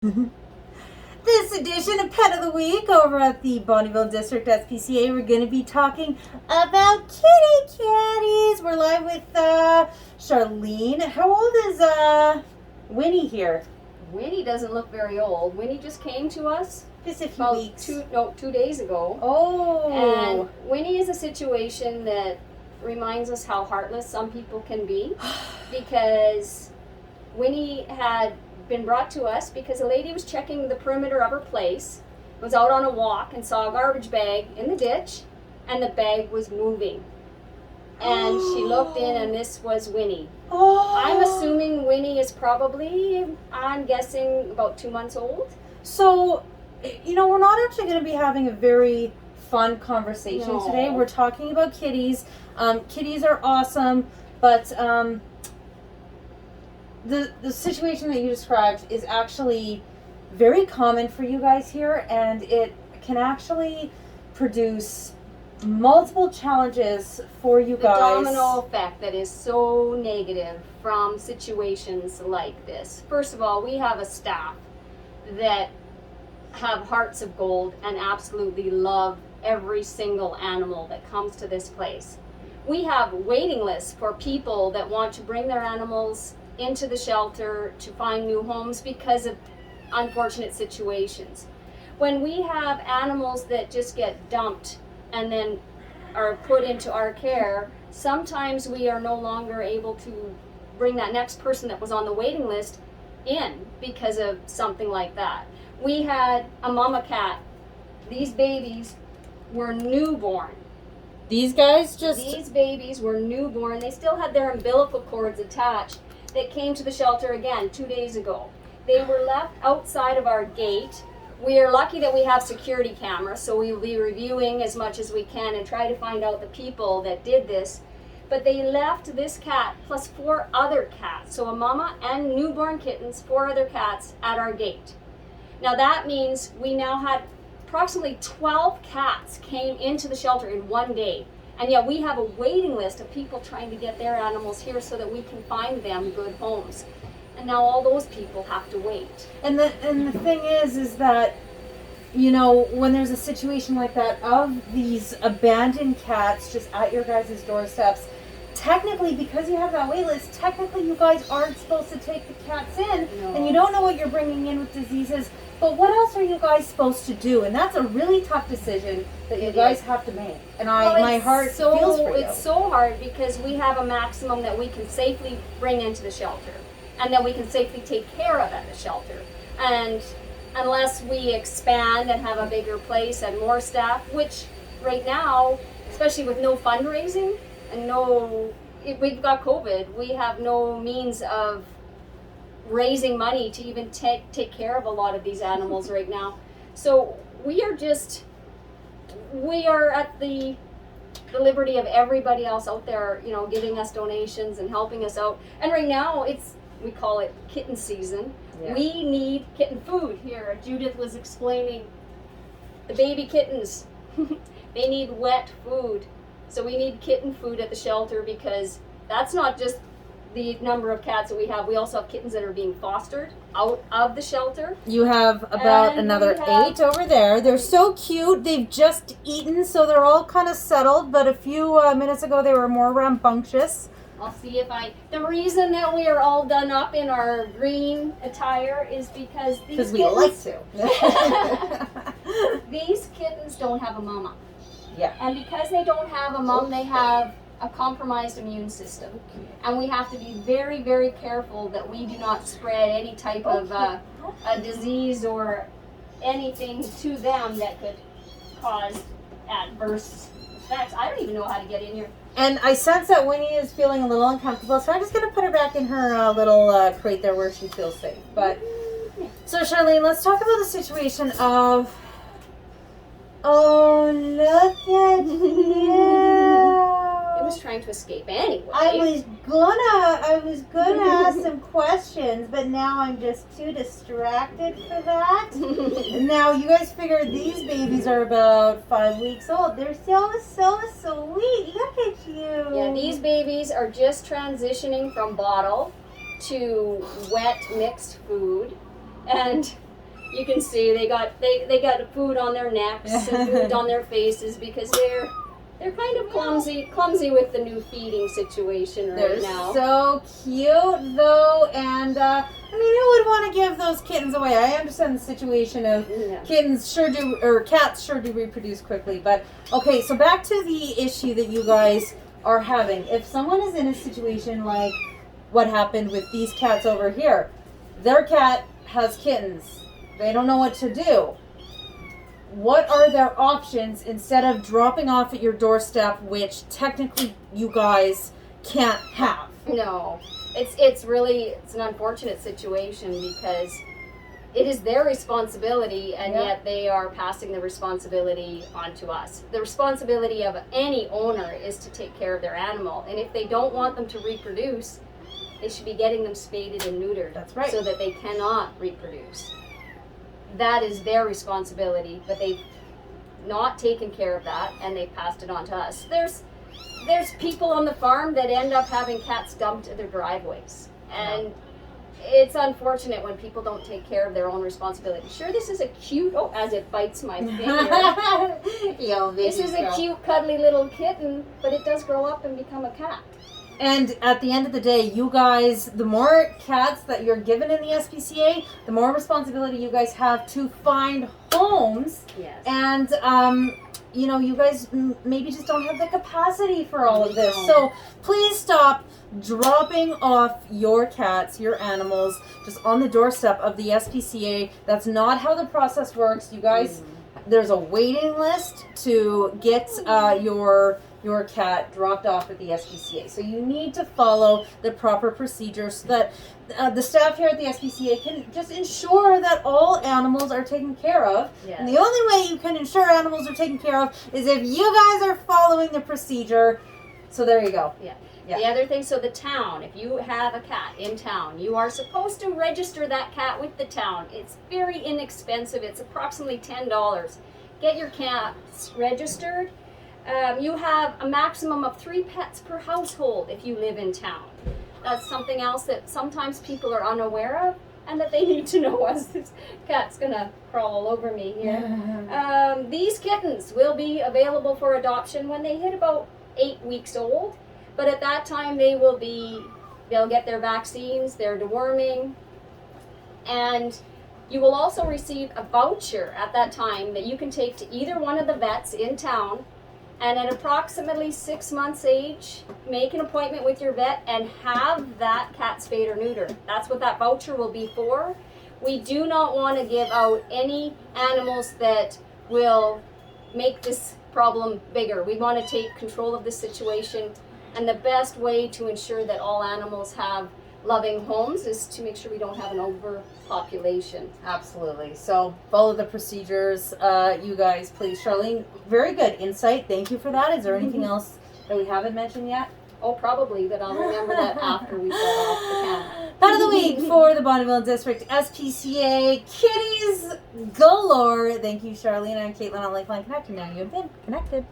This edition of Pet of the Week over at the Bonnyville District SPCA, we're going to be talking about kitty catties. We're live with Charlene. How old is Winnie here? Winnie doesn't look very old. Winnie just came to us Just a few about weeks. 2 days ago. Oh. And Winnie is a situation that reminds us how heartless some people can be, because Winnie had been brought to us because a lady was checking the perimeter of her place, was out on a walk and saw a garbage bag in the ditch, and the bag was moving. And she looked in, and this was Winnie. Oh. I'm assuming Winnie is probably, I'm guessing, about 2 months old. So, we're not actually going to be having a very fun conversation today. We're talking about kitties. Kitties are awesome, but the situation that you described is actually very common for you guys here, and it can actually produce multiple challenges for you guys. The domino effect that is so negative from situations like this. First of all, we have a staff that have hearts of gold and absolutely love every single animal that comes to this place. We have waiting lists for people that want to bring their animals into the shelter to find new homes because of unfortunate situations. When we have animals that just get dumped and then are put into our care, sometimes we are no longer able to bring that next person that was on the waiting list in because of something like that. We had a mama cat. These babies were newborn. These babies were newborn. They still had their umbilical cords attached. That came to the shelter again 2 days ago. They were left outside of our gate. We are lucky that we have security cameras, so we will be reviewing as much as we can and try to find out the people that did this. But they left this cat plus 4 other cats, so a mama and newborn kittens, 4 other cats at our gate. Now that means we now had approximately 12 cats came into the shelter in 1 day. And yet we have a waiting list of people trying to get their animals here so that we can find them good homes. And now all those people have to wait. And the thing is that, when there's a situation like that of these abandoned cats just at your guys' doorsteps, technically, because you have that wait list, technically you guys aren't supposed to take the cats in, and you don't know what you're bringing in with diseases. But what else are you guys supposed to do? And that's a really tough decision that you guys have to make. And my heart feels for you. It's so hard because we have a maximum that we can safely bring into the shelter and that we can safely take care of at the shelter. And unless we expand and have a bigger place and more staff, which right now, especially with no fundraising and we've got COVID, we have no means of raising money to even take care of a lot of these animals right now. So we are at the liberty of everybody else out there, giving us donations and helping us out. And right now we call it kitten season. Yeah. We need kitten food here. Judith was explaining the baby kittens. They need wet food. So we need kitten food at the shelter, because that's not just the number of cats that we have. We also have kittens that are being fostered out of the shelter. You have about another 8 over there. They're so cute. They've just eaten, so they're all kind of settled, but a few minutes ago they were more rambunctious. I'll see the reason that we are all done up in our green attire is because these we like to. These kittens don't have a mama. Yeah. And because they don't have a mom, they have a compromised immune system. And we have to be very, very careful that we do not spread any type of a disease or anything to them that could cause adverse effects. I don't even know how to get in here. And I sense that Winnie is feeling a little uncomfortable, so I'm just going to put her back in her little crate there where she feels safe. But so Charlene, let's talk about the situation of... Oh, look at you. It was trying to escape anyway. I was gonna ask some questions, but now I'm just too distracted for that. Now you guys figure these babies are about 5 weeks old. They're so sweet. Look at you. Yeah, these babies are just transitioning from bottle to wet mixed food. And You can see they got food on their necks and food on their faces because they're kind of clumsy with the new feeding situation right now. So cute though, and I mean, who would want to give those kittens away? I understand the situation of cats sure do reproduce quickly, but okay, so back to the issue that you guys are having. If someone is in a situation like what happened with these cats over here, their cat has kittens. They don't know what to do. What are their options instead of dropping off at your doorstep, which technically you guys can't have? No, it's an unfortunate situation because it is their responsibility, and yet they are passing the responsibility onto us. The responsibility of any owner is to take care of their animal, and if they don't want them to reproduce, they should be getting them spaded and neutered. That's right. So that they cannot reproduce. That is their responsibility, but they've not taken care of that, and they've passed it on to us. There's people on the farm that end up having cats dumped at their driveways, and it's unfortunate when people don't take care of their own responsibility. Sure, this is a cute, as it bites my finger. This is a cute, cuddly little kitten, but it does grow up and become a cat. And at the end of the day, you guys, the more cats that you're given in the SPCA, the more responsibility you guys have to find homes. Yes. And, you guys maybe just don't have the capacity for all of this. So please stop dropping off your cats, your animals, just on the doorstep of the SPCA. That's not how the process works. You guys, there's a waiting list to get your cat dropped off at the SPCA. So you need to follow the proper procedures so that the staff here at the SPCA can just ensure that all animals are taken care of. Yes. And the only way you can ensure animals are taken care of is if you guys are following the procedure. So there you go. Yeah. The other thing, so the town, if you have a cat in town, you are supposed to register that cat with the town. It's very inexpensive. It's approximately $10. Get your cats registered. You have a maximum of 3 pets per household if you live in town. That's something else that sometimes people are unaware of and that they need to know as this cat's gonna crawl all over me here. These kittens will be available for adoption when they hit about 8 weeks old, but at that time they'll get their vaccines, their deworming, and you will also receive a voucher at that time that you can take to either one of the vets in town. And at approximately 6 months age, make an appointment with your vet and have that cat spayed or neutered. That's what that voucher will be for. We do not want to give out any animals that will make this problem bigger. We want to take control of the situation, and the best way to ensure that all animals have loving homes is to make sure we don't have an overpopulation. Absolutely. So follow the procedures, you guys, please. Charlene, very good insight. Thank you for that. Is there anything else that we haven't mentioned yet? Oh, probably, but I'll remember that after we shut off the camera. Pet of the week for the Bonneville District SPCA, kitties galore. Thank you, Charlene and Caitlyn on Lakeland Connects. Now you've been connected.